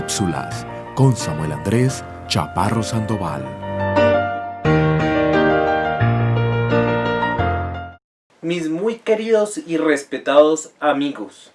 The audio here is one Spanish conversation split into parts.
Cápsulas con Samuel Andrés Chaparro Sandoval. Mis muy queridos y respetados amigos,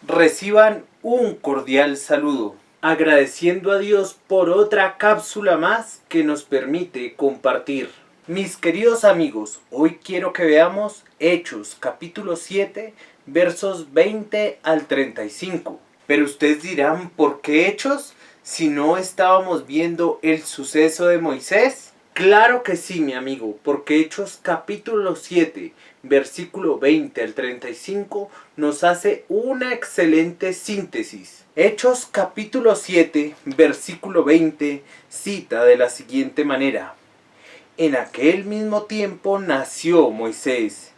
reciban un cordial saludo, agradeciendo a Dios por otra cápsula más que nos permite compartir. Mis queridos amigos, hoy quiero que veamos Hechos capítulo 7, versos 20 al 35. Pero ustedes dirán, ¿por qué Hechos si no estábamos viendo el suceso de Moisés? Claro que sí, mi amigo, porque Hechos capítulo 7, versículo 20 al 35 nos hace una excelente síntesis. Hechos capítulo 7, versículo 20 cita de la siguiente manera: En aquel mismo tiempo nació Moisés,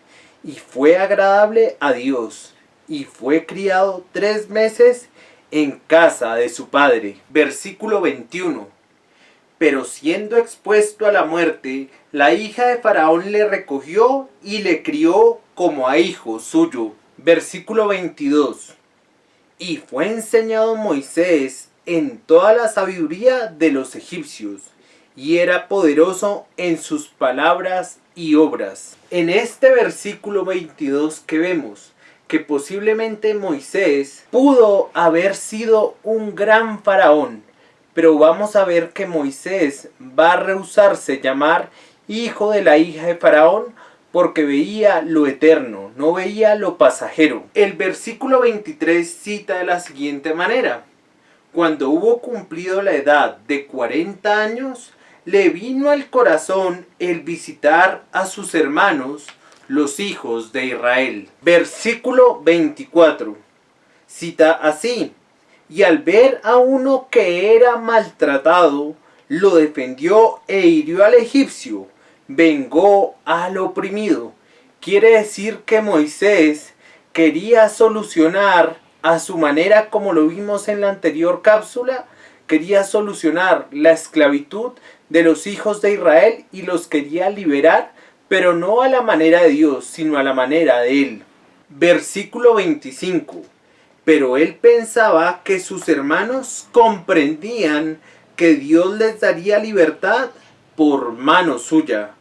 y fue agradable a Dios, y fue criado 3 meses en casa de su padre. Versículo 21. Pero siendo expuesto a la muerte, la hija de Faraón le recogió y le crió como a hijo suyo. Versículo 22. Y fue enseñado Moisés en toda la sabiduría de los egipcios, y era poderoso en sus palabras y obras. En este versículo 22 que vemos que posiblemente Moisés pudo haber sido un gran faraón, pero vamos a ver que Moisés va a rehusarse llamar hijo de la hija de Faraón porque veía lo eterno, no veía lo pasajero. El versículo 23 cita de la siguiente manera: Cuando hubo cumplido la edad de 40 años, le vino al corazón el visitar a sus hermanos, los hijos de Israel. Versículo 24 cita así: Y al ver a uno que era maltratado, lo defendió e hirió al egipcio, vengó al oprimido. Quiere decir que Moisés quería solucionar a su manera, como lo vimos en la anterior cápsula, quería solucionar la esclavitud de los hijos de Israel y los quería liberar, pero no a la manera de Dios, sino a la manera de él. Versículo 25. Pero él pensaba que sus hermanos comprendían que Dios les daría libertad por mano suya,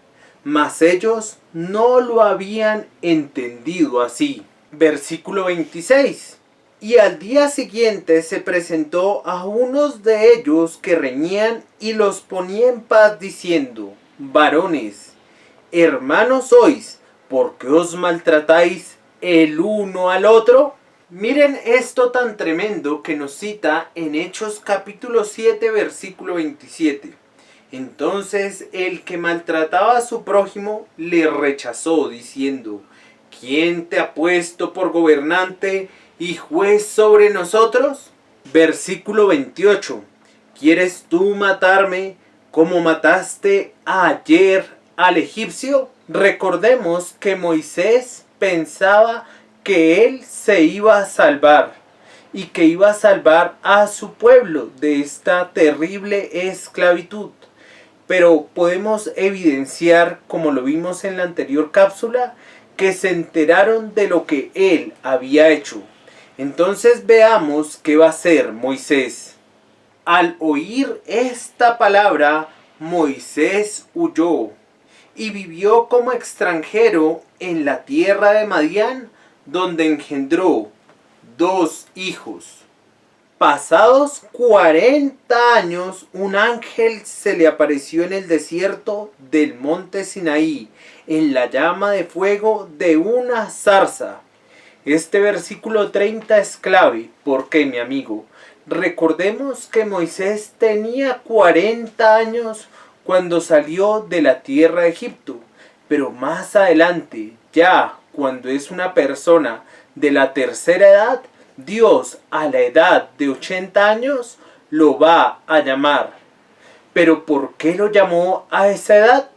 mas ellos no lo habían entendido así. Versículo 26. Y al día siguiente se presentó a unos de ellos que reñían y los ponía en paz diciendo: Varones, hermanos sois, ¿por qué os maltratáis el uno al otro? Miren esto tan tremendo que nos cita en Hechos capítulo 7, versículo 27. Entonces el que maltrataba a su prójimo le rechazó, diciendo: ¿Quién te ha puesto por gobernante y juez sobre nosotros? Versículo 28. ¿Quieres tú matarme como mataste ayer al egipcio? Recordemos que Moisés pensaba que él se iba a salvar y que iba a salvar a su pueblo de esta terrible esclavitud. Pero podemos evidenciar, como lo vimos en la anterior cápsula, que se enteraron de lo que él había hecho. Entonces veamos qué va a hacer Moisés. Al oír esta palabra, Moisés huyó y vivió como extranjero en la tierra de Madián, donde engendró 2 hijos. Pasados 40 años, un ángel se le apareció en el desierto del monte Sinaí, en la llama de fuego de una zarza. Este versículo 30 es clave, porque, mi amigo, recordemos que Moisés tenía 40 años cuando salió de la tierra de Egipto, pero más adelante, ya cuando es una persona de la tercera edad, Dios a la edad de 80 años lo va a llamar. ¿Pero por qué lo llamó a esa edad?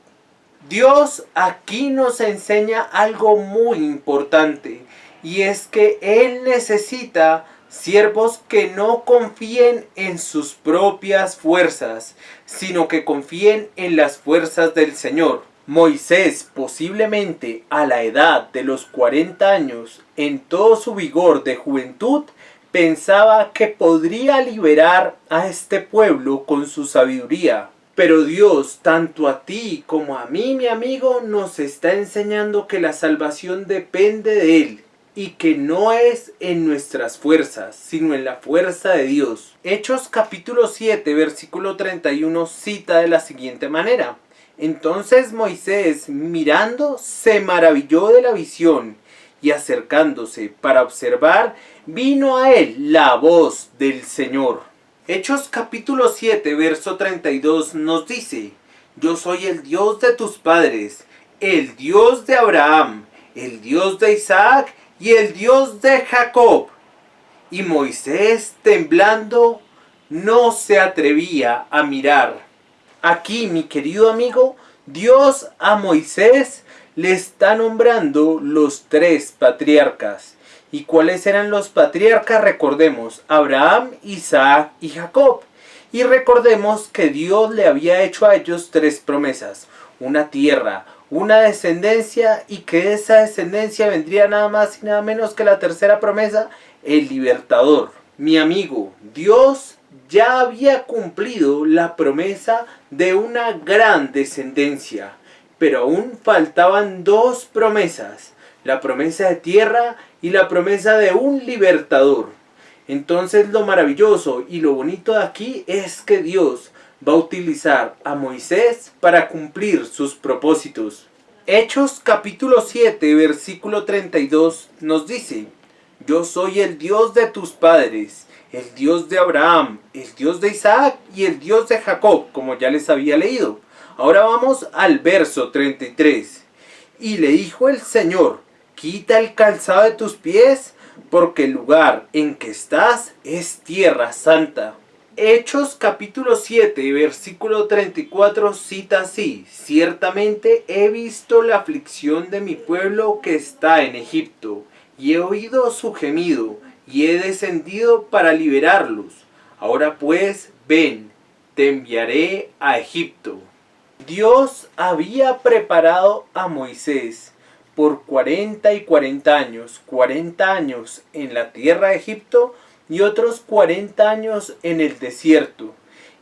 Dios aquí nos enseña algo muy importante, y es que Él necesita siervos que no confíen en sus propias fuerzas, sino que confíen en las fuerzas del Señor. Moisés, posiblemente a la edad de los 40 años, en todo su vigor de juventud, Pensaba que podría liberar a este pueblo con su sabiduría. Pero Dios, tanto a ti como a mí, mi amigo, nos está enseñando que la salvación depende de Él y que no es en nuestras fuerzas, sino en la fuerza de Dios. Hechos capítulo 7, versículo 31 cita de la siguiente manera: entonces Moisés, mirando, se maravilló de la visión, y acercándose para observar, vino a él la voz del Señor. Hechos capítulo 7, verso 32 nos dice: yo soy el Dios de tus padres, el Dios de Abraham, el Dios de Isaac y el Dios de Jacob. Y Moisés, temblando, no se atrevía a mirar. Aquí, mi querido amigo, Dios a Moisés le está nombrando los 3 patriarcas. ¿Y cuáles eran los patriarcas? Recordemos, Abraham, Isaac y Jacob. Y recordemos que Dios le había hecho a ellos 3 promesas: una tierra, una descendencia, y que esa descendencia vendría nada más y nada menos que la tercera promesa, el libertador. Mi amigo, Dios ya había cumplido la promesa de una gran descendencia, pero aún faltaban 2 promesas: la promesa de tierra y la promesa de un libertador. Entonces lo maravilloso y lo bonito de aquí es que Dios va a utilizar a Moisés para cumplir sus propósitos. Hechos capítulo 7, versículo 32 nos dice: yo soy el Dios de tus padres, el Dios de Abraham, el Dios de Isaac y el Dios de Jacob, como ya les había leído. Ahora vamos al verso 33. Y le dijo el Señor: quita el calzado de tus pies, porque el lugar en que estás es tierra santa. Hechos capítulo 7, versículo 34 cita así: ciertamente he visto la aflicción de mi pueblo que está en Egipto, y he oído su gemido, y he descendido para liberarlos. Ahora pues, ven, te enviaré a Egipto. Dios había preparado a Moisés por 40 y 40 años, 40 años en la tierra de Egipto y otros 40 años en el desierto.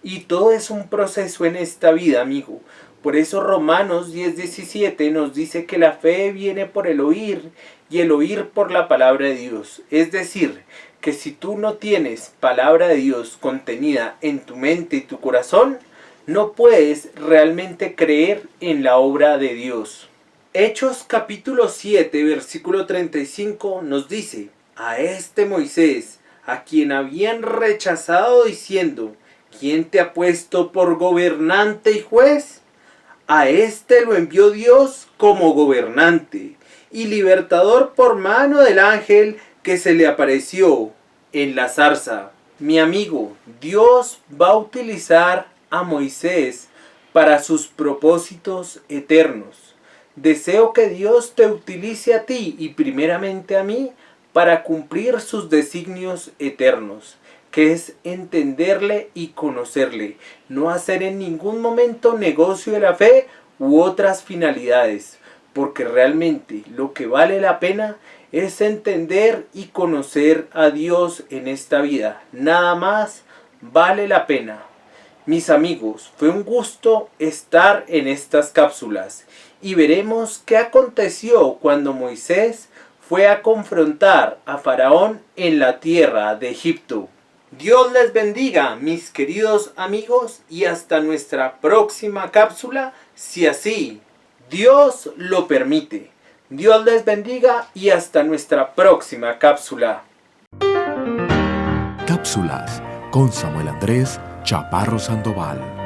Y todo es un proceso en esta vida, amigo. Por eso Romanos 10:17 nos dice que la fe viene por el oír y el oír por la palabra de Dios. Es decir, que si tú no tienes palabra de Dios contenida en tu mente y tu corazón, no puedes realmente creer en la obra de Dios. Hechos capítulo 7, versículo 35 nos dice: a este Moisés, a quien habían rechazado diciendo: ¿quién te ha puesto por gobernante y juez? A este lo envió Dios como gobernante y libertador por mano del ángel que se le apareció en la zarza. Mi amigo, Dios va a utilizar a Moisés para sus propósitos eternos. Deseo que Dios te utilice a ti y primeramente a mí para cumplir sus designios eternos, que es entenderle y conocerle, no hacer en ningún momento negocio de la fe u otras finalidades, porque realmente lo que vale la pena es entender y conocer a Dios en esta vida. Nada más vale la pena. Mis amigos, fue un gusto estar en estas cápsulas y veremos qué aconteció cuando Moisés fue a confrontar a Faraón en la tierra de Egipto. Dios les bendiga, mis queridos amigos, y hasta nuestra próxima cápsula, si así Dios lo permite. Dios les bendiga y hasta nuestra próxima cápsula. Cápsulas con Samuel Andrés Chaparro Sandoval.